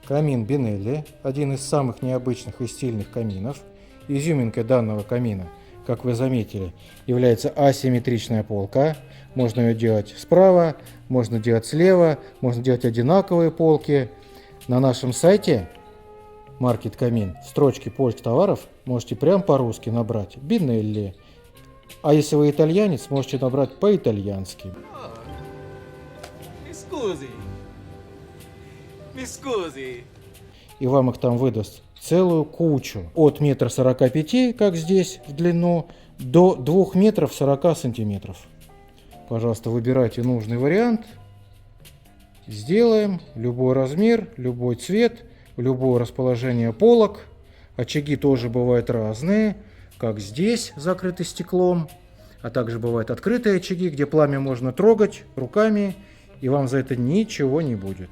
Камин Бинелли, один из самых необычных и стильных каминов. Изюминкой данного камина, как вы заметили, является асимметричная полка. Можно ее делать справа, можно делать слева, можно делать одинаковые полки. На нашем сайте Market Камин в строчке поиск товаров можете прям по-русски набрать Бинелли. А если вы итальянец, можете набрать по-итальянски. И вам их там выдаст целую кучу. От 1,45 м, как здесь в длину, до 2 метров 40 сантиметров. Пожалуйста, выбирайте нужный вариант. Сделаем любой размер, любой цвет, любое расположение полок. Очаги тоже бывают разные, как здесь, закрыты стеклом. А также бывают открытые очаги, где пламя можно трогать руками, и вам за это ничего не будет.